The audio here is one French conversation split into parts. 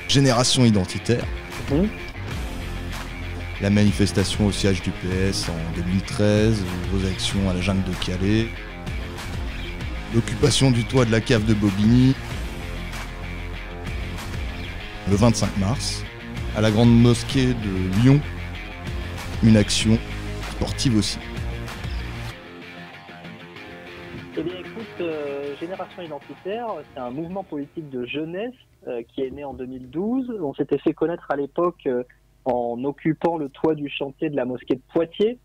Génération identitaire. Mmh. La manifestation au siège du PS en 2013, vos actions à la jungle de Calais, l'occupation du toit de la cave de Bobigny, le 25 mars, à la grande mosquée de Lyon, une action sportive aussi. Eh bien écoute, Génération Identitaire, c'est un mouvement politique de jeunesse qui est né en 2012. On s'était fait connaître à l'époque en occupant le toit du chantier de la mosquée de Poitiers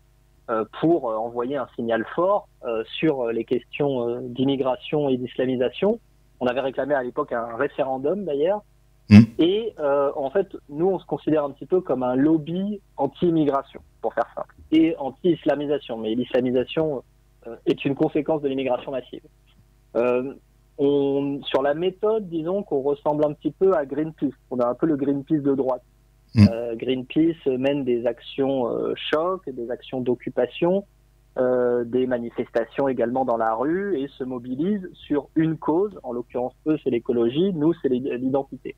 pour envoyer un signal fort sur les questions d'immigration et d'islamisation. On avait réclamé à l'époque un référendum d'ailleurs. Et en fait, nous, on se considère un petit peu comme un lobby anti-immigration, pour faire simple, et anti-islamisation. Mais l'islamisation est une conséquence de l'immigration massive. Sur la méthode, disons qu'on ressemble un petit peu à Greenpeace. On a un peu le Greenpeace de droite. Greenpeace mène des actions choc, des actions d'occupation, des manifestations également dans la rue et se mobilise sur une cause. En l'occurrence, eux, c'est l'écologie, nous, c'est l'identité.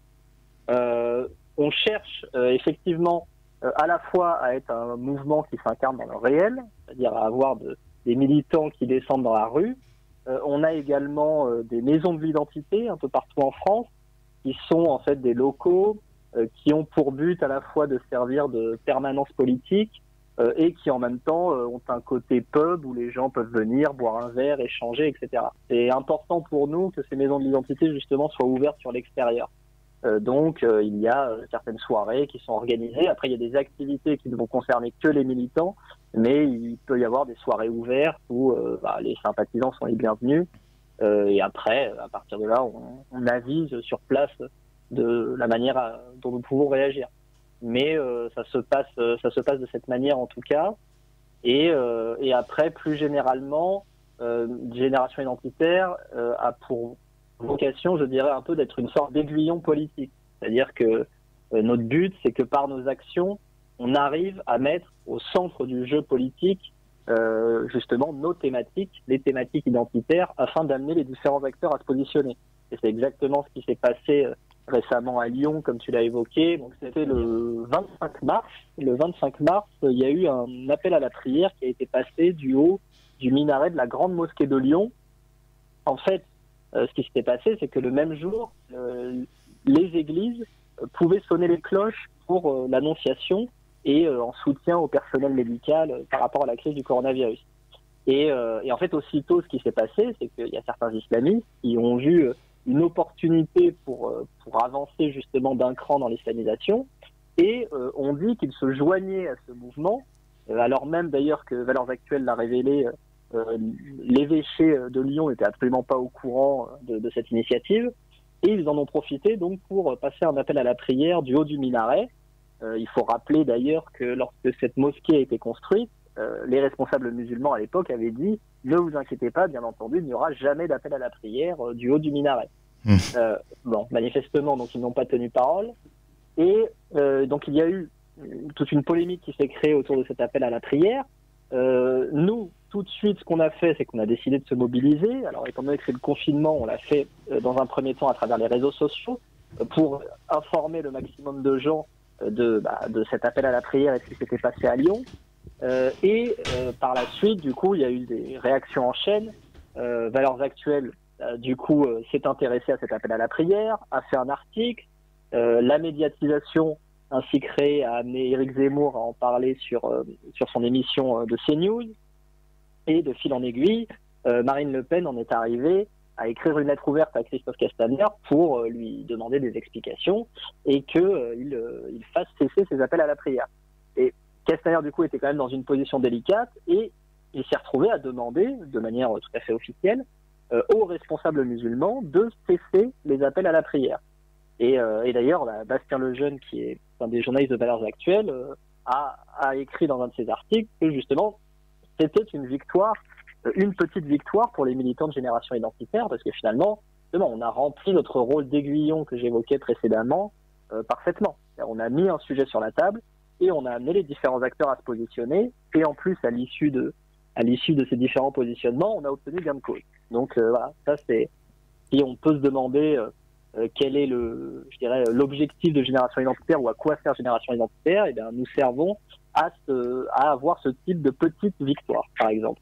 On cherche effectivement à la fois à être un mouvement qui s'incarne dans le réel, c'est-à-dire à avoir des militants qui descendent dans la rue. On a également des maisons de l'identité un peu partout en France, qui sont en fait des locaux qui ont pour but à la fois de servir de permanence politique et qui en même temps ont un côté pub où les gens peuvent venir boire un verre, échanger, etc. C'est important pour nous que ces maisons de l'identité justement soient ouvertes sur l'extérieur. Donc il y a certaines soirées qui sont organisées. Après, il y a des activités qui ne vont concerner que les militants, mais il peut y avoir des soirées ouvertes où les sympathisants sont les bienvenus. Et après, à partir de là, on avise sur place de la manière dont nous pouvons réagir. Mais ça se passe de cette manière en tout cas. Et après, plus généralement, Génération Identitaire a pour vocation, je dirais, un peu d'être une sorte d'aiguillon politique. C'est-à-dire que notre but, c'est que par nos actions, on arrive à mettre au centre du jeu politique justement nos thématiques, les thématiques identitaires, afin d'amener les différents acteurs à se positionner. Et c'est exactement ce qui s'est passé récemment à Lyon, comme tu l'as évoqué. Donc c'était le 25 mars. Le 25 mars, il y a eu un appel à la prière qui a été passé du haut du minaret de la grande mosquée de Lyon. En fait, ce qui s'était passé, c'est que le même jour, les églises pouvaient sonner les cloches pour l'annonciation et en soutien au personnel médical par rapport à la crise du coronavirus. Et en fait, aussitôt, ce qui s'est passé, c'est qu'il y a certains islamistes qui ont vu une opportunité pour avancer justement d'un cran dans l'islamisation et ont dit qu'ils se joignaient à ce mouvement, alors même d'ailleurs que Valeurs Actuelles l'a révélé. L'évêché de Lyon n'était absolument pas au courant de cette initiative et ils en ont profité donc pour passer un appel à la prière du haut du minaret. Il faut rappeler d'ailleurs que lorsque cette mosquée a été construite, les responsables musulmans à l'époque avaient dit « Ne vous inquiétez pas, bien entendu, il n'y aura jamais d'appel à la prière du haut du minaret ». Manifestement, donc ils n'ont pas tenu parole et donc il y a eu toute une polémique qui s'est créée autour de cet appel à la prière. Nous, tout de suite, ce qu'on a fait, c'est qu'on a décidé de se mobiliser. Alors, étant donné que c'est le confinement, on l'a fait dans un premier temps à travers les réseaux sociaux pour informer le maximum de gens de cet appel à la prière et ce qui s'était passé à Lyon. Par la suite, du coup, il y a eu des réactions en chaîne. Valeurs Actuelles, du coup, s'est intéressé à cet appel à la prière, a fait un article. La médiatisation ainsi créée a amené Éric Zemmour à en parler sur son émission de CNews. Et de fil en aiguille, Marine Le Pen en est arrivée à écrire une lettre ouverte à Christophe Castaner pour lui demander des explications et qu'il fasse cesser ses appels à la prière. Et Castaner, du coup, était quand même dans une position délicate et il s'est retrouvé à demander, de manière tout à fait officielle, aux responsables musulmans de cesser les appels à la prière. Et d'ailleurs, Bastien Lejeune, qui est un des journalistes de Valeurs Actuelles, a écrit dans un de ses articles que justement, c'était une victoire, une petite victoire pour les militants de Génération Identitaire, parce que finalement, on a rempli notre rôle d'aiguillon que j'évoquais précédemment parfaitement. On a mis un sujet sur la table et on a amené les différents acteurs à se positionner. Et en plus, à l'issue de ces différents positionnements, on a obtenu gain de cause. Donc voilà, ça c'est, si on peut se demander quel est l'objectif de Génération Identitaire ou à quoi sert Génération Identitaire, et bien nous servons à avoir ce type de petite victoire, par exemple.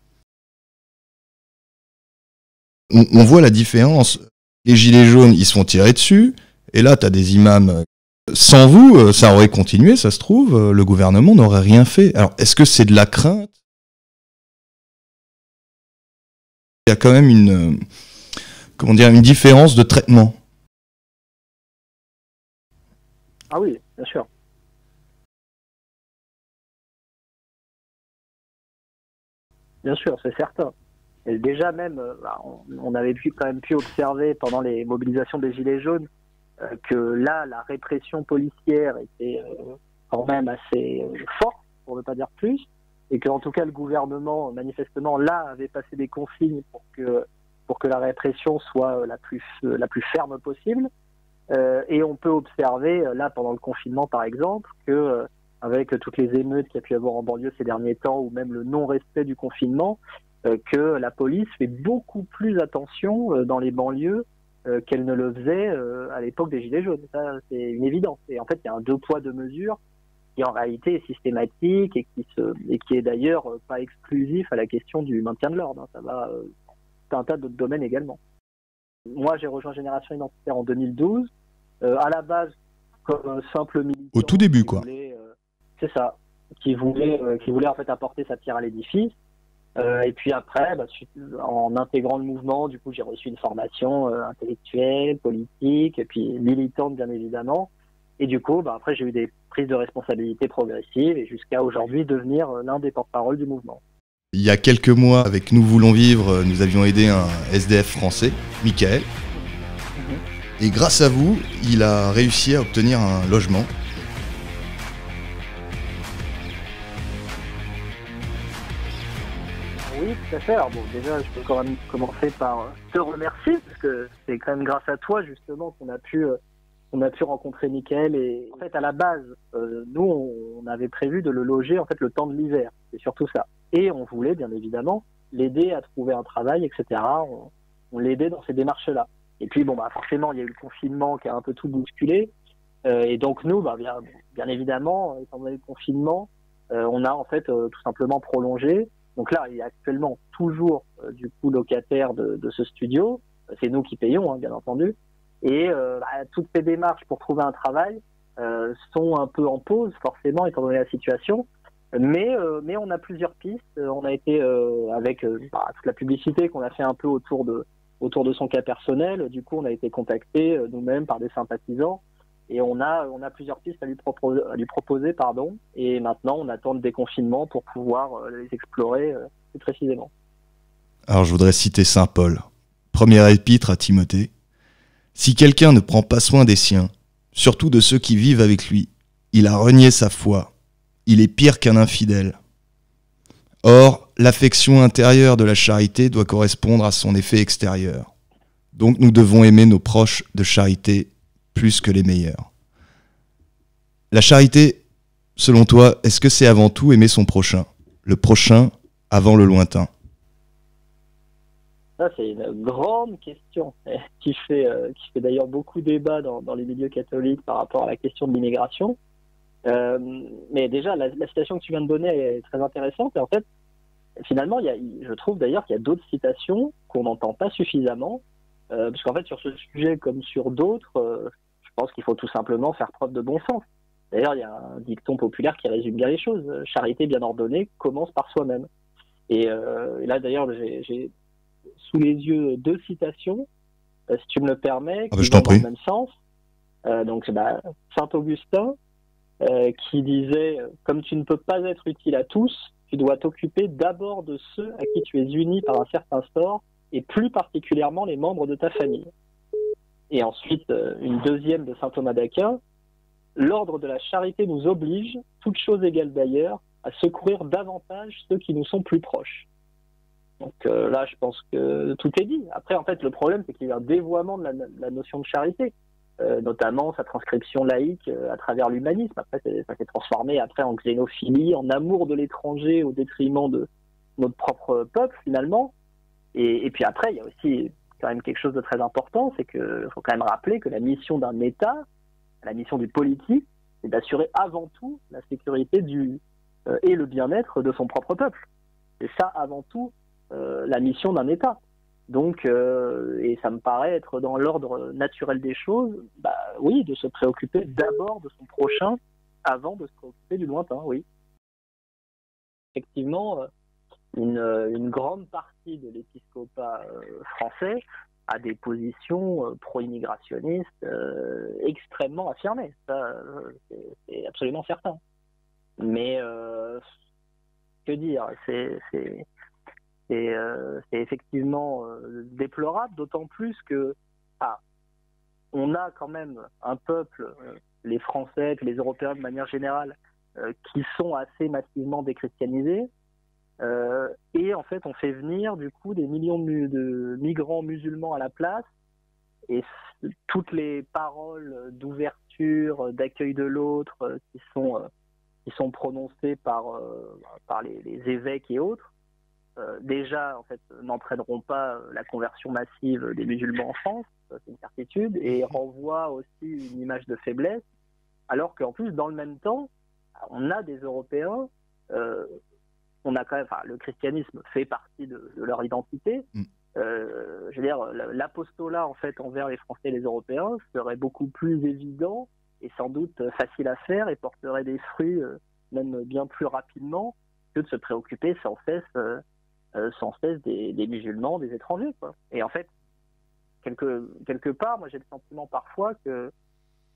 On voit la différence. Les gilets jaunes, ils se font tirer dessus, et là, t'as des imams. Sans vous, ça aurait continué, ça se trouve, le gouvernement n'aurait rien fait. Alors, est-ce que c'est de la crainte ? Il y a quand même une différence de traitement. Ah oui, bien sûr. Bien sûr, c'est certain. Et déjà même, on avait quand même pu observer pendant les mobilisations des Gilets jaunes que là, la répression policière était quand même assez forte, pour ne pas dire plus, et qu'en tout cas le gouvernement, manifestement, là, avait passé des consignes pour que la répression soit la plus ferme possible. Et on peut observer, là, pendant le confinement, par exemple, que avec toutes les émeutes qu'il y a pu y avoir en banlieue ces derniers temps, ou même le non-respect du confinement, que la police fait beaucoup plus attention dans les banlieues qu'elle ne le faisait à l'époque des Gilets jaunes. Ça, c'est une évidence. Et en fait, il y a un deux poids, deux mesures qui en réalité est systématique et qui est d'ailleurs pas exclusif à la question du maintien de l'ordre. Ça va un tas d'autres domaines également. Moi, j'ai rejoint Génération Identitaire en 2012, à la base comme un simple militant. Au tout début, quoi. C'est ça, qui voulait en fait apporter sa pierre à l'édifice. Et puis après, en intégrant le mouvement, du coup, j'ai reçu une formation intellectuelle, politique, et puis militante, bien évidemment. Et du coup, après, j'ai eu des prises de responsabilité progressives, et jusqu'à aujourd'hui devenir l'un des porte-parole du mouvement. Il y a quelques mois, avec Nous Voulons Vivre, nous avions aidé un SDF français, Michael. Et grâce à vous, il a réussi à obtenir un logement. Oui, tout à fait. Alors bon, déjà, je peux quand même commencer par te remercier, parce que c'est quand même grâce à toi, justement, qu'on a pu rencontrer Michael. Et en fait, à la base, nous, on avait prévu de le loger, en fait, le temps de l'hiver. C'est surtout ça. Et on voulait, bien évidemment, l'aider à trouver un travail, etc. On l'aidait dans ces démarches-là. Et puis, forcément, il y a eu le confinement qui a un peu tout bousculé. Et donc, nous, bien évidemment, étant donné le confinement, on a, en fait, tout simplement prolongé. Donc là, il est actuellement toujours, du coup, locataire de ce studio. C'est nous qui payons, hein, bien entendu. Et toutes ces démarches pour trouver un travail sont un peu en pause, forcément, étant donné la situation. Mais on a plusieurs pistes. On a été avec toute la publicité qu'on a fait un peu autour de son cas personnel. Du coup, on a été contactés nous-mêmes par des sympathisants et on a plusieurs pistes à lui proposer, pardon. Et maintenant, on attend le déconfinement pour pouvoir les explorer plus précisément. Alors, je voudrais citer saint Paul. Première épître à Timothée. Si quelqu'un ne prend pas soin des siens, surtout de ceux qui vivent avec lui, il a renié sa foi. Il est pire qu'un infidèle. Or, l'affection intérieure de la charité doit correspondre à son effet extérieur. Donc nous devons aimer nos proches de charité plus que les meilleurs. La charité, selon toi, est-ce que c'est avant tout aimer son prochain ? Le prochain avant le lointain ? Ça, c'est une grande question qui fait d'ailleurs beaucoup débat dans les milieux catholiques par rapport à la question de l'immigration. Mais déjà, la citation que tu viens de donner est très intéressante. Et en fait, finalement, je trouve d'ailleurs qu'il y a d'autres citations qu'on n'entend pas suffisamment. Parce qu'en fait, sur ce sujet comme sur d'autres, je pense qu'il faut tout simplement faire preuve de bon sens. D'ailleurs, il y a un dicton populaire qui résume bien les choses. Charité bien ordonnée commence par soi-même. Et là, d'ailleurs, j'ai sous les yeux deux citations, si tu me le permets, qui vont dans le même sens. Donc, Saint Augustin, qui disait « Comme tu ne peux pas être utile à tous, tu dois t'occuper d'abord de ceux à qui tu es uni par un certain sort, et plus particulièrement les membres de ta famille. » Et ensuite, une deuxième de saint Thomas d'Aquin, « L'ordre de la charité nous oblige, toutes choses égales d'ailleurs, à secourir davantage ceux qui nous sont plus proches. » Donc là, je pense que tout est dit. Après, en fait, le problème, c'est qu'il y a eu un dévoiement de la notion de charité, notamment sa transcription laïque à travers l'humanisme. Après, ça s'est transformé après en xénophilie, en amour de l'étranger au détriment de notre propre peuple, finalement. Et puis après, il y a aussi quand même quelque chose de très important, c'est qu'il faut quand même rappeler que la mission d'un État, la mission du politique, c'est d'assurer avant tout la sécurité et le bien-être de son propre peuple. C'est ça avant tout la mission d'un État. Donc, et ça me paraît être dans l'ordre naturel des choses, oui, de se préoccuper d'abord de son prochain avant de se préoccuper du lointain, oui. Effectivement, une grande partie de l'épiscopat français a des positions pro-immigrationnistes extrêmement affirmées. Ça, c'est absolument certain. Mais que dire, c'est effectivement déplorable, d'autant plus que on a quand même un peuple, les Français, les Européens de manière générale, qui sont assez massivement déchristianisés. Et en fait, on fait venir du coup des millions de migrants musulmans à la place, et toutes les paroles d'ouverture, d'accueil de l'autre qui sont prononcées par les évêques et autres, déjà en fait n'entraîneront pas la conversion massive des musulmans en France, c'est une certitude, et renvoient aussi une image de faiblesse, alors qu'en plus dans le même temps, on a des Européens. On a quand même, le christianisme fait partie de leur identité. Je veux dire, l'apostolat en fait envers les Français et les Européens serait beaucoup plus évident et sans doute facile à faire et porterait des fruits même bien plus rapidement que de se préoccuper sans cesse des musulmans, des étrangers, quoi. Et en fait, quelque part, moi j'ai le sentiment parfois que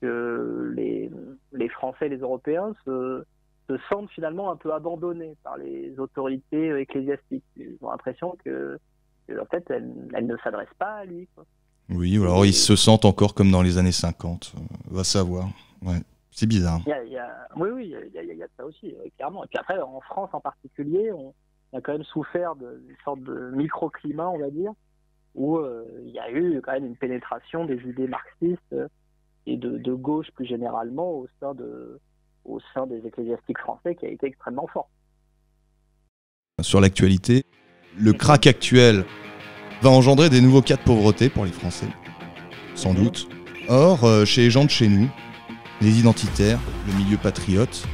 les Français et les Européens se sentent finalement un peu abandonnés par les autorités ecclésiastiques. Ils ont l'impression que en fait, elles ne s'adressent pas à lui, quoi. Oui, ou alors ils se sentent encore comme dans les années 50. Va savoir. Ouais, c'est bizarre. Oui, il y a ça aussi, clairement. Et puis après, en France en particulier, on a quand même souffert d'une sorte de microclimat, on va dire, où il y a eu quand même une pénétration des idées marxistes et de gauche plus généralement au sein des ecclésiastiques français qui a été extrêmement fort. Sur l'actualité, le krach actuel va engendrer des nouveaux cas de pauvreté pour les Français, sans doute. Or, chez les gens de chez nous, les identitaires, le milieu patriote,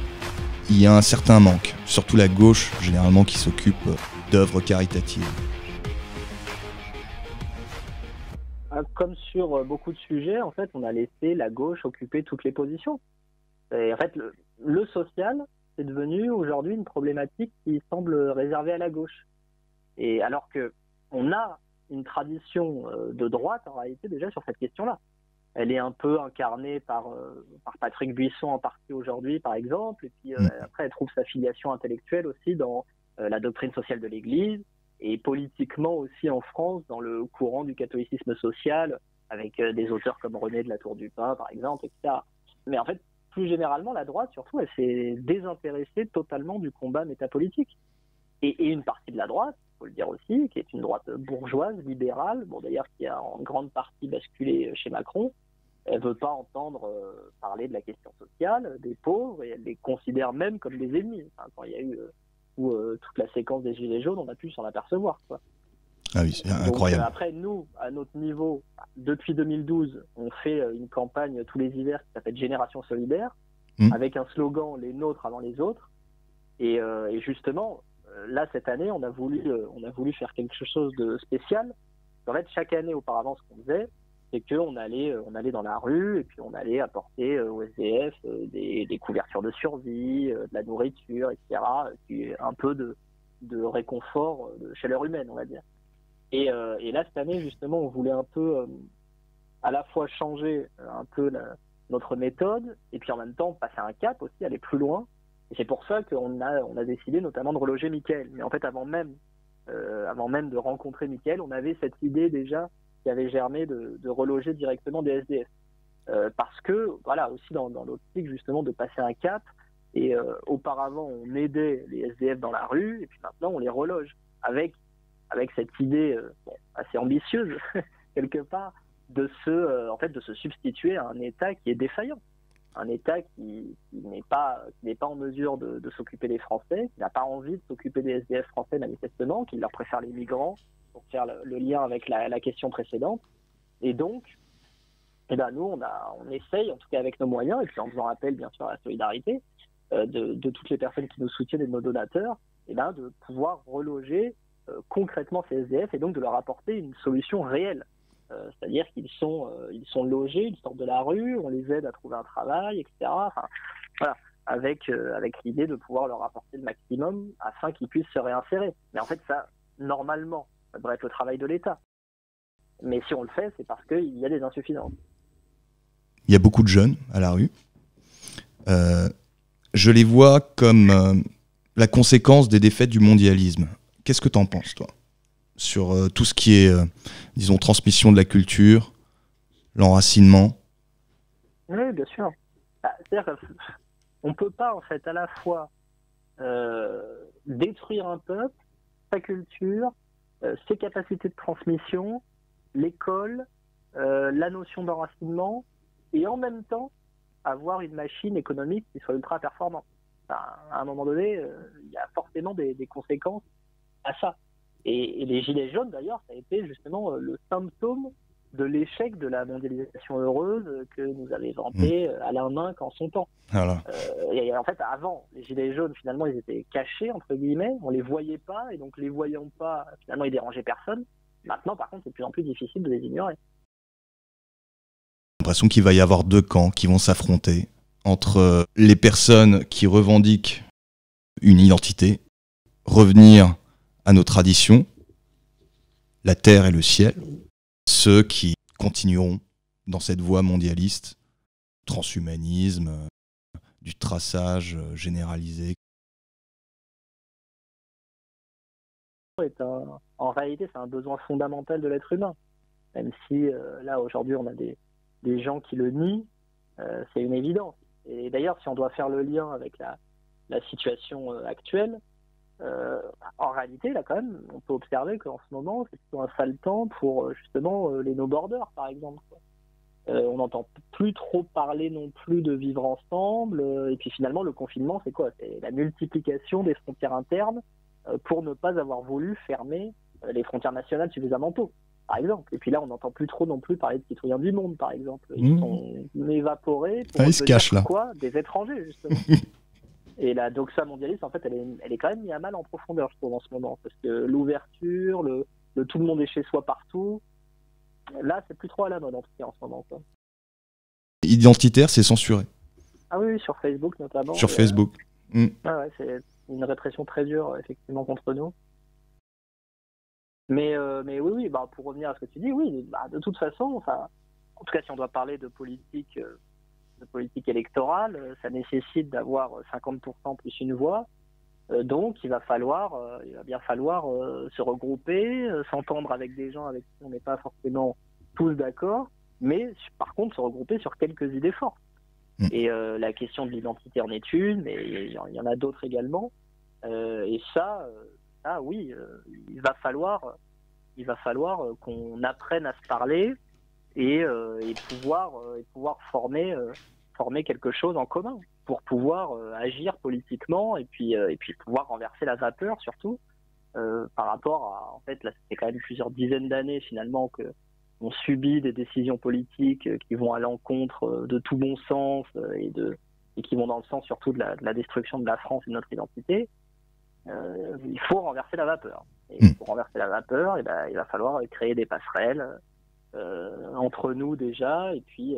il y a un certain manque, surtout la gauche généralement qui s'occupe d'œuvres caritatives. Comme sur beaucoup de sujets, en fait, on a laissé la gauche occuper toutes les positions. Et en fait, le social, c'est devenu aujourd'hui une problématique qui semble réservée à la gauche. Et alors qu'on a une tradition de droite, en réalité, déjà sur cette question-là. Elle est un peu incarnée par Patrick Buisson en partie aujourd'hui, par exemple. Et puis après, elle trouve sa filiation intellectuelle aussi dans la doctrine sociale de l'Église et politiquement aussi en France dans le courant du catholicisme social, avec des auteurs comme René de la Tour du Pin, par exemple, etc. Mais en fait, plus généralement, la droite, surtout, elle s'est désintéressée totalement du combat métapolitique. Et une partie de la droite, il faut le dire aussi, qui est une droite bourgeoise, libérale, bon d'ailleurs qui a en grande partie basculé chez Macron, elle veut pas entendre parler de la question sociale, des pauvres, et elle les considère même comme des ennemis. Enfin, quand il y a eu toute la séquence des Gilets jaunes, on a pu s'en apercevoir, quoi. Ah oui, c'est incroyable. Donc, après, nous, à notre niveau, depuis 2012, on fait une campagne tous les hivers qui s'appelle Génération Solidaire, avec un slogan « Les nôtres avant les autres ». Et justement, là, cette année, on a voulu faire quelque chose de spécial. En fait, chaque année, auparavant, ce qu'on faisait, c'est qu'on allait dans la rue et puis on allait apporter aux SDF des couvertures de survie, de la nourriture, etc. Puis un peu de réconfort, de chaleur humaine, on va dire. Et là, cette année, justement, on voulait un peu à la fois changer un peu notre méthode et puis en même temps passer un cap aussi, aller plus loin. Et c'est pour ça qu'on a décidé notamment de reloger Mickaël. Mais en fait, avant même de rencontrer Mickaël, on avait cette idée déjà qui avait germé de reloger directement des SDF. Parce que, voilà, aussi dans l'optique justement de passer un cap, et auparavant on aidait les SDF dans la rue, et puis maintenant on les reloge, avec cette idée assez ambitieuse, quelque part, de se substituer à un État qui est défaillant. un État qui n'est pas en mesure de s'occuper des Français, qui n'a pas envie de s'occuper des SDF français manifestement, qui leur préfère les migrants, pour faire le lien avec la question précédente. Et donc, nous, on essaye, en tout cas avec nos moyens, et puis en faisant appel bien sûr à la solidarité de toutes les personnes qui nous soutiennent et de nos donateurs, de pouvoir reloger concrètement ces SDF et donc de leur apporter une solution réelle. C'est-à-dire qu'ils sont logés, ils sortent de la rue, on les aide à trouver un travail, etc. Enfin, voilà, avec l'idée de pouvoir leur apporter le maximum afin qu'ils puissent se réinsérer. Mais en fait, ça, normalement, ça devrait être le travail de l'État. Mais si on le fait, c'est parce qu'il y a des insuffisances. Il y a beaucoup de jeunes à la rue. Je les vois comme la conséquence des défaites du mondialisme. Qu'est-ce que tu en penses, toi, sur tout ce qui est, disons, transmission de la culture, l'enracinement? Oui, bien sûr. C'est-à-dire qu'on ne peut pas, en fait, à la fois détruire un peuple, sa culture, ses capacités de transmission, l'école, la notion d'enracinement, et en même temps avoir une machine économique qui soit ultra performante. Enfin, à un moment donné, il y a forcément des conséquences à ça. Et les Gilets jaunes, d'ailleurs, ça a été justement le symptôme de l'échec de la mondialisation heureuse que nous avait vanté Alain Minc en son temps. Voilà. Et en fait, avant, les Gilets jaunes, finalement, ils étaient cachés, entre guillemets, on les voyait pas, et donc les voyant pas, finalement, ils dérangeaient personne. Maintenant, par contre, c'est de plus en plus difficile de les ignorer. J'ai l'impression qu'il va y avoir deux camps qui vont s'affronter entre les personnes qui revendiquent une identité, revenir à nos traditions, la terre et le ciel, ceux qui continueront dans cette voie mondialiste, transhumanisme, du traçage généralisé. En réalité, c'est un besoin fondamental de l'être humain. Même si, là, aujourd'hui, on a des gens qui le nient, c'est une évidence. Et d'ailleurs, si on doit faire le lien avec la situation actuelle, en réalité, là, quand même, on peut observer qu'en ce moment, c'est plutôt un sale temps pour, justement, les no-borders, par exemple. On n'entend plus trop parler non plus de vivre ensemble. Et puis, finalement, le confinement, c'est quoi? C'est la multiplication des frontières internes pour ne pas avoir voulu fermer les frontières nationales suffisamment tôt, par exemple. Et puis là, on n'entend plus trop non plus parler de citoyens du monde, par exemple. Ils sont évaporés pour ils se cachent, là. Quoi? Des étrangers, justement. Et la doxa mondialiste, en fait, elle est quand même mise à mal en profondeur, je trouve, en ce moment. Parce que l'ouverture, le tout le monde est chez soi partout, là, c'est plus trop à la mode, en tout cas, en ce moment, quoi. Identitaire, c'est censuré. Ah oui, sur Facebook, notamment. Sur Facebook. Ah ouais, c'est une répression très dure, effectivement, contre nous. Mais oui, pour revenir à ce que tu dis, oui, de toute façon, enfin, en tout cas, si on doit parler de politique électorale, ça nécessite d'avoir 50% plus une voix. Donc, il va bien falloir se regrouper, s'entendre avec des gens avec qui on n'est pas forcément tous d'accord, mais par contre, se regrouper sur quelques idées fortes. Et la question de l'identité en est une, mais il y en a d'autres également. Et ça, oui, il va falloir qu'on apprenne à se parler et pouvoir former quelque chose en commun pour pouvoir agir politiquement et puis pouvoir renverser la vapeur surtout par rapport à, en fait, là, c'est quand même plusieurs dizaines d'années finalement que on subit des décisions politiques qui vont à l'encontre de tout bon sens et qui vont dans le sens surtout de la destruction de la France et de notre identité. Il faut renverser la vapeur. Et pour renverser la vapeur, il va falloir créer des passerelles entre nous déjà, et puis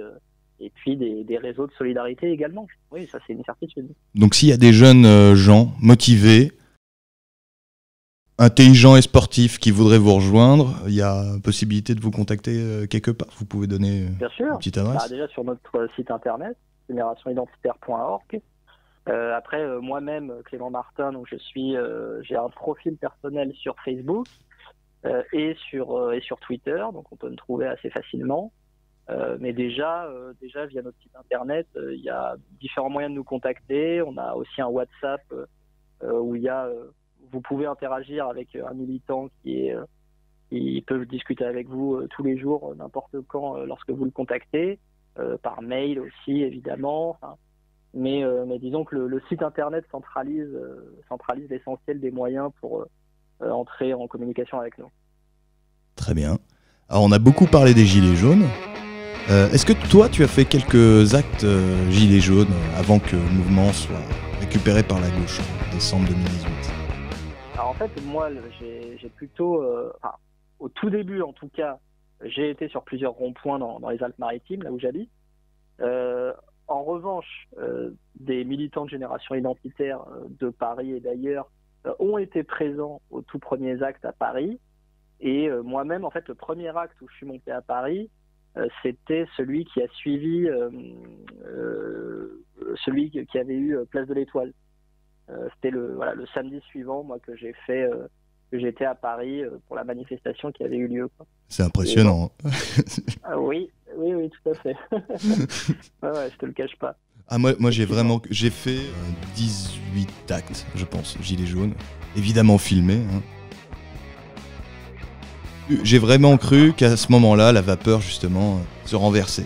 des réseaux de solidarité également. Oui, ça c'est une certitude. Donc s'il y a des jeunes gens motivés, intelligents et sportifs qui voudraient vous rejoindre, il y a possibilité de vous contacter quelque part. Vous pouvez donner bien sûr. Une petite adresse. Déjà sur notre site internet, générationidentitaire.org. Après, moi-même, Clément Martin, donc j'ai un profil personnel sur Facebook et sur Twitter, donc on peut me trouver assez facilement. Mais déjà via notre site internet, il y a différents moyens de nous contacter. On a aussi un WhatsApp où vous pouvez interagir avec un militant qui peut discuter avec vous tous les jours, n'importe quand, lorsque vous le contactez. par mail aussi évidemment. Enfin, mais disons que le site internet centralise l'essentiel des moyens pour entrer en communication avec nous. Très bien. Alors on a beaucoup parlé des gilets jaunes. Est-ce que toi tu as fait quelques actes gilets jaunes avant que le mouvement soit récupéré par la gauche en décembre 2018? Alors en fait moi j'ai plutôt, au tout début en tout cas, j'ai été sur plusieurs ronds-points dans les Alpes-Maritimes, là où j'habite. En revanche, des militants de Génération Identitaire de Paris et d'ailleurs ont été présents aux tout premiers actes à Paris. Et moi-même, en fait, le premier acte où je suis monté à Paris, c'était celui qui a suivi celui qui avait eu Place de l'Étoile. C'était le samedi suivant, moi, que j'étais à Paris pour la manifestation qui avait eu lieu, quoi. C'est impressionnant. Oui, tout à fait. Ouais, je te le cache pas. Moi j'ai fait 18 actes, je pense, gilets jaunes, évidemment filmés. Hein. J'ai vraiment cru qu'à ce moment-là, la vapeur justement se renversait.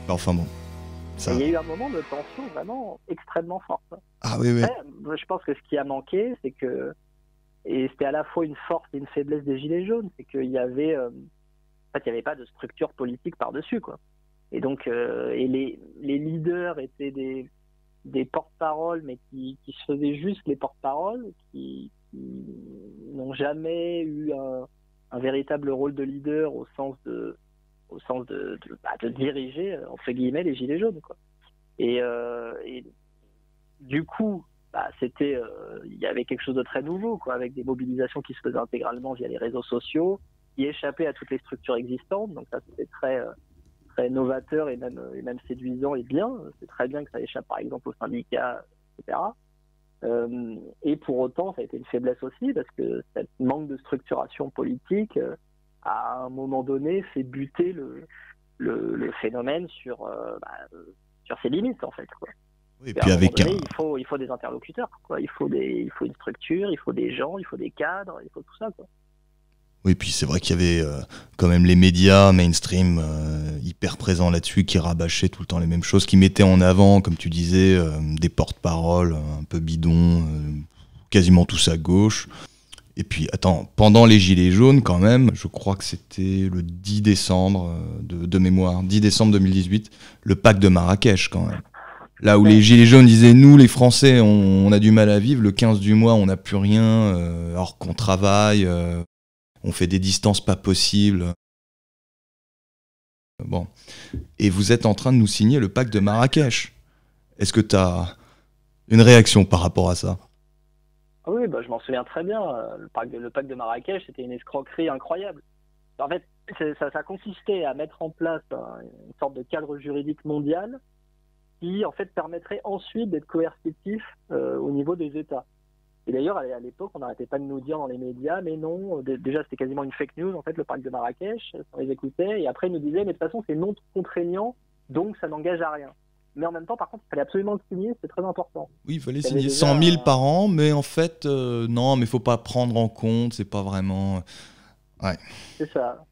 Enfin bon. Ça... Il y a eu un moment de tension vraiment extrêmement forte. Ah oui. Après, je pense que ce qui a manqué, c'est que, et c'était à la fois une force et une faiblesse des Gilets jaunes, c'est qu'il y avait, en fait, il n'y avait pas de structure politique par-dessus, quoi. Et donc, et les leaders étaient des porte-paroles, mais qui se faisaient juste les porte-paroles, qui n'ont jamais eu un véritable rôle de leader au sens de diriger, entre guillemets, les Gilets jaunes, quoi. Et du coup, c'était, il y avait quelque chose de très nouveau, quoi, avec des mobilisations qui se faisaient intégralement via les réseaux sociaux, qui échappaient à toutes les structures existantes. Donc ça, c'était très novateur et même séduisant et bien. C'est très bien que ça échappe, par exemple, aux syndicats, etc. Et pour autant, ça a été une faiblesse aussi, parce que cette manque de structuration politique, à un moment donné, fait buter le phénomène sur ses limites, en fait, quoi. Oui, et puis avec donné, il faut des interlocuteurs, quoi. Il faut une structure, il faut des gens, il faut des cadres, il faut tout ça, quoi. Oui, puis c'est vrai qu'il y avait quand même les médias mainstream hyper présents là-dessus, qui rabâchaient tout le temps les mêmes choses, qui mettaient en avant, comme tu disais, des porte-paroles un peu bidons, quasiment tous à gauche. Et puis, attends, pendant les Gilets jaunes, quand même, je crois que c'était le 10 décembre de mémoire, 10 décembre 2018, le pacte de Marrakech, quand même. Là où les Gilets jaunes disaient, nous, les Français, on a du mal à vivre, le 15 du mois, on n'a plus rien, alors qu'on travaille... on fait des distances pas possibles. Bon. Et vous êtes en train de nous signer le pacte de Marrakech. Est-ce que tu as une réaction par rapport à ça? Ah oui, je m'en souviens très bien. Le pacte de Marrakech, c'était une escroquerie incroyable. En fait, ça consistait à mettre en place une sorte de cadre juridique mondial qui, en fait, permettrait ensuite d'être coercitif au niveau des États. Et d'ailleurs, à l'époque, on n'arrêtait pas de nous dire dans les médias, mais non, déjà c'était quasiment une fake news, en fait, le pacte de Marrakech, on les écoutait, et après ils nous disaient, mais de toute façon c'est non contraignant, donc ça n'engage à rien. Mais en même temps, par contre, il fallait absolument le signer, c'est très important. Oui, il fallait signer 100 000 par an, mais en fait, non, mais il ne faut pas prendre en compte, c'est pas vraiment... Ouais. C'est ça.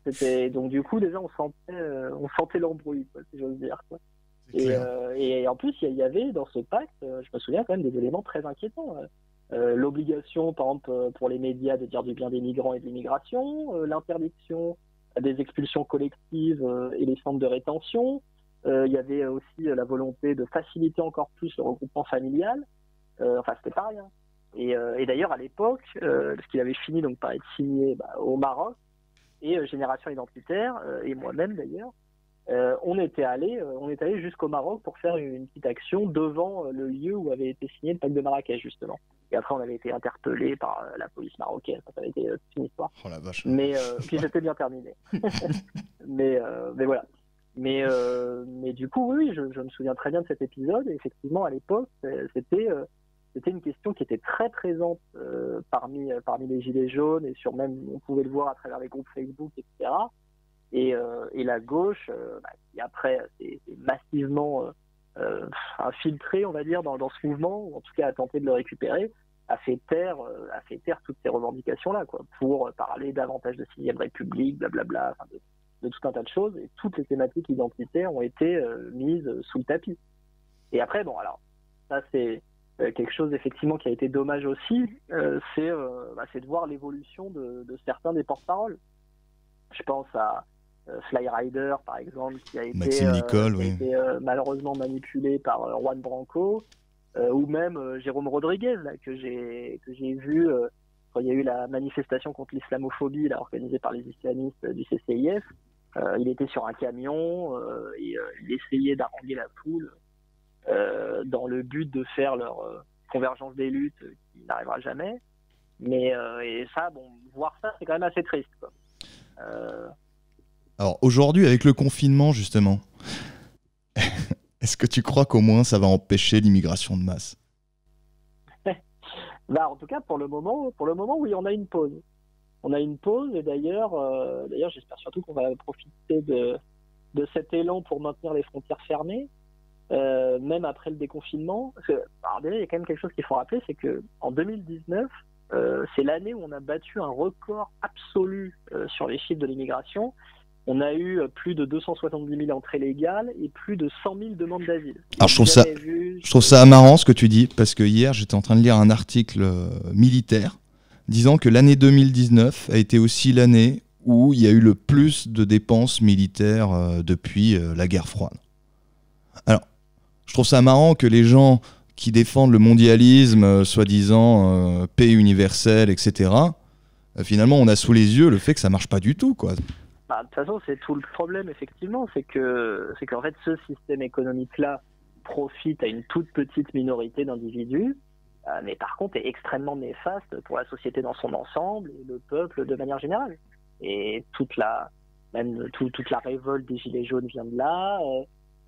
Donc du coup, déjà, on sentait l'embrouille, quoi, si j'ose dire, quoi. Et en plus, il y avait dans ce pacte, je me souviens quand même des éléments très inquiétants. L'obligation, par exemple, pour les médias de dire du bien des migrants et de l'immigration, l'interdiction des expulsions collectives et les centres de rétention. Il y avait aussi la volonté de faciliter encore plus le regroupement familial. Enfin, c'était pas rien. Et d'ailleurs, à l'époque, ce qu'il avait fini donc par être signé au Maroc, et Génération Identitaire, et moi-même d'ailleurs, on était allé jusqu'au Maroc pour faire une petite action devant le lieu où avait été signé le pacte de Marrakech, justement. Et après, on avait été interpellé par la police marocaine. Ça avait été une histoire. Oh la vache. Mais puis c'était bien terminé. mais voilà. Mais du coup, oui, je me souviens très bien de cet épisode. Et effectivement, à l'époque, c'était une question qui était très présente parmi les Gilets jaunes, et même, on pouvait le voir à travers les groupes Facebook, etc. Et la gauche, qui après s'est massivement infiltrée, on va dire, dans ce mouvement, ou en tout cas a tenté de le récupérer, a fait taire toutes ces revendications-là, quoi, pour parler davantage de 6ème République, blablabla, de tout un tas de choses, et toutes les thématiques identitaires ont été mises sous le tapis. Et après, bon, alors, ça c'est quelque chose effectivement qui a été dommage aussi, c'est de voir l'évolution de certains des porte-paroles. Je pense à Fly Rider, par exemple, qui a été, Maxime Nicole, qui a été malheureusement manipulé par Juan Branco, ou même Jérôme Rodriguez, là, que j'ai vu quand il y a eu la manifestation contre l'islamophobie là, organisée par les islamistes du CCIF. Il était sur un camion et il essayait d'haranguer la foule dans le but de faire leur convergence des luttes qui n'arrivera jamais. Mais et ça, bon, voir ça, c'est quand même assez triste, quoi. Alors aujourd'hui, avec le confinement, justement, est-ce que tu crois qu'au moins ça va empêcher l'immigration de masse ? Bah, en tout cas, pour le moment, oui, on a une pause. On a une pause, et d'ailleurs, j'espère surtout qu'on va profiter de cet élan pour maintenir les frontières fermées, même après le déconfinement. Alors déjà, il y a quand même quelque chose qu'il faut rappeler, c'est que en 2019, c'est l'année où on a battu un record absolu sur les chiffres de l'immigration. On a eu plus de 270 000 entrées légales et plus de 100 000 demandes d'asile. Alors je trouve ça marrant ce que tu dis, parce que hier j'étais en train de lire un article militaire disant que l'année 2019 a été aussi l'année où il y a eu le plus de dépenses militaires depuis la guerre froide. Alors, je trouve ça marrant que les gens qui défendent le mondialisme, soi-disant paix universelle, etc., finalement on a sous les yeux le fait que ça marche pas du tout, quoi. Bah, de toute façon, c'est tout le problème, effectivement, c'est qu'en fait, ce système économique-là profite à une toute petite minorité d'individus, mais par contre est extrêmement néfaste pour la société dans son ensemble et le peuple de manière générale. Et toute la révolte des Gilets jaunes vient de là,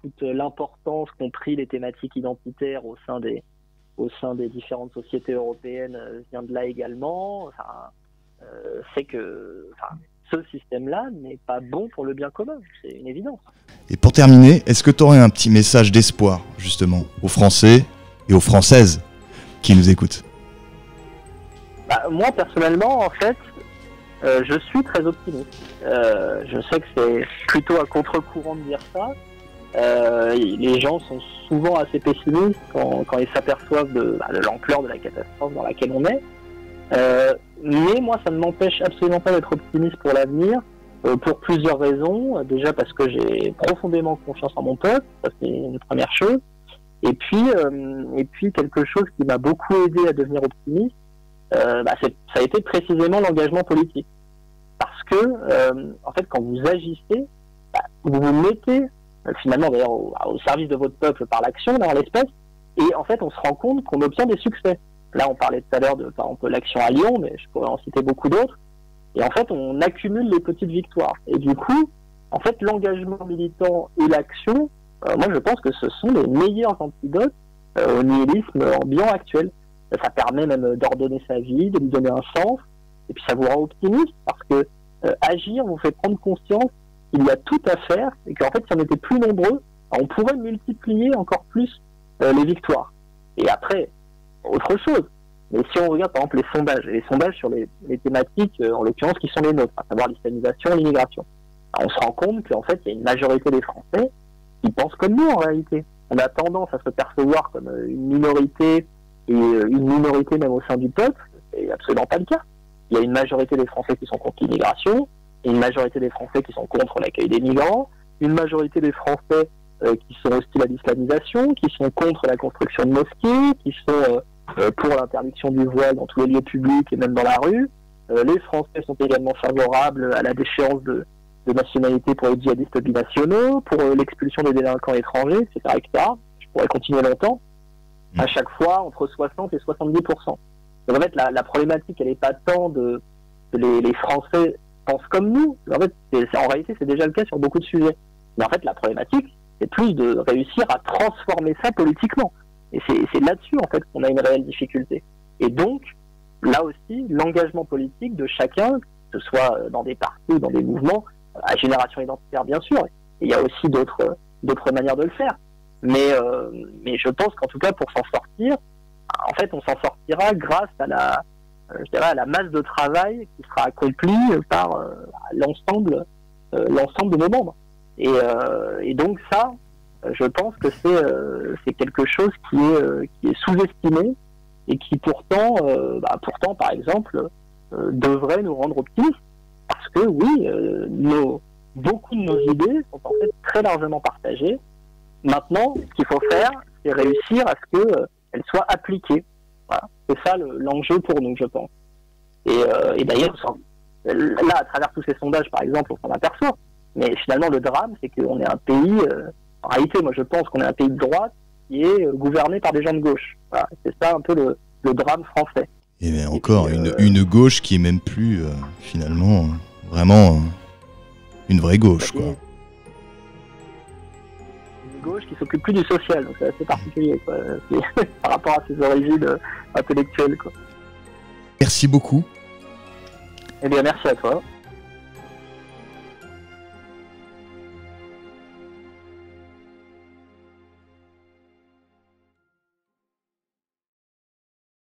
toute l'importance qu'ont pris les thématiques identitaires au sein des différentes sociétés européennes vient de là également. Enfin, c'est que... ce système-là n'est pas bon pour le bien commun, c'est une évidence. Et pour terminer, est-ce que tu aurais un petit message d'espoir, justement, aux Français et aux Françaises qui nous écoutent ? Moi, personnellement, en fait, je suis très optimiste. Je sais que c'est plutôt à contre-courant de dire ça. Les gens sont souvent assez pessimistes quand ils s'aperçoivent de l'ampleur de la catastrophe dans laquelle on est. Mais moi, ça ne m'empêche absolument pas d'être optimiste pour l'avenir, pour plusieurs raisons. Déjà parce que j'ai profondément confiance en mon peuple, ça c'est une première chose. Et puis quelque chose qui m'a beaucoup aidé à devenir optimiste, ça a été précisément l'engagement politique. Parce que, en fait, quand vous agissez, vous vous mettez finalement d'ailleurs au service de votre peuple par l'action, dans l'espèce, et en fait, on se rend compte qu'on obtient des succès. Là, on parlait tout à l'heure de, par exemple, l'action à Lyon, mais je pourrais en citer beaucoup d'autres. Et en fait, on accumule les petites victoires. Et du coup, en fait, l'engagement militant et l'action, moi, je pense que ce sont les meilleurs antidotes au nihilisme ambiant actuel. Ça permet même d'ordonner sa vie, de lui donner un sens, et puis ça vous rend optimiste, parce que agir vous fait prendre conscience qu'il y a tout à faire, et qu'en fait, si on était plus nombreux, on pourrait multiplier encore plus les victoires. Et après, autre chose. Mais si on regarde par exemple les sondages sur les thématiques, en l'occurrence qui sont les nôtres, à savoir l'islamisation et l'immigration, on se rend compte qu'en fait il y a une majorité des Français qui pensent comme nous en réalité. On a tendance à se percevoir comme une minorité, et une minorité même au sein du peuple, c'est absolument pas le cas. Il y a une majorité des Français qui sont contre l'immigration, une majorité des Français qui sont contre l'accueil des migrants, une majorité des Français qui sont hostiles à l'islamisation, qui sont contre la construction de mosquées, qui sont pour l'interdiction du voile dans tous les lieux publics et même dans la rue. Les Français sont également favorables à la déchéance de nationalité pour les djihadistes binationaux, pour l'expulsion des délinquants étrangers, etc., etc. Je pourrais continuer longtemps. À chaque fois, entre 60 et 70%. Donc en fait, la problématique, elle n'est pas tant de les Français pensent comme nous. En fait, en réalité, c'est déjà le cas sur beaucoup de sujets. Mais en fait, la problématique, c'est plus de réussir à transformer ça politiquement. Et c'est là-dessus, en fait, qu'on a une réelle difficulté. Et donc, là aussi, l'engagement politique de chacun, que ce soit dans des partis ou dans des mouvements, à génération identitaire, bien sûr. Et il y a aussi d'autres manières de le faire. Mais je pense qu'en tout cas, pour s'en sortir, en fait, on s'en sortira grâce à la masse de travail qui sera accomplie par l'ensemble l'ensemble de nos membres. Et donc ça, je pense que c'est quelque chose qui est sous-estimé et qui pourtant, par exemple, devrait nous rendre optimistes. Parce que oui, beaucoup de nos idées sont en fait très largement partagées. Maintenant, ce qu'il faut faire, c'est réussir à ce qu'elles soient appliquées. Voilà. C'est ça l'enjeu pour nous, je pense. Et d'ailleurs, là, à travers tous ces sondages, par exemple, on s'en aperçoit. Mais finalement, le drame, c'est qu'on est un pays... en réalité, moi, je pense qu'on est un pays de droite qui est gouverné par des gens de gauche. Voilà. C'est ça un peu le drame français. Et bien encore, une gauche qui est même plus, finalement, vraiment une vraie gauche, quoi. Une gauche qui s'occupe plus du social, donc c'est assez particulier, quoi, par rapport à ses origines intellectuelles, quoi. Merci beaucoup. Eh bien, merci à toi.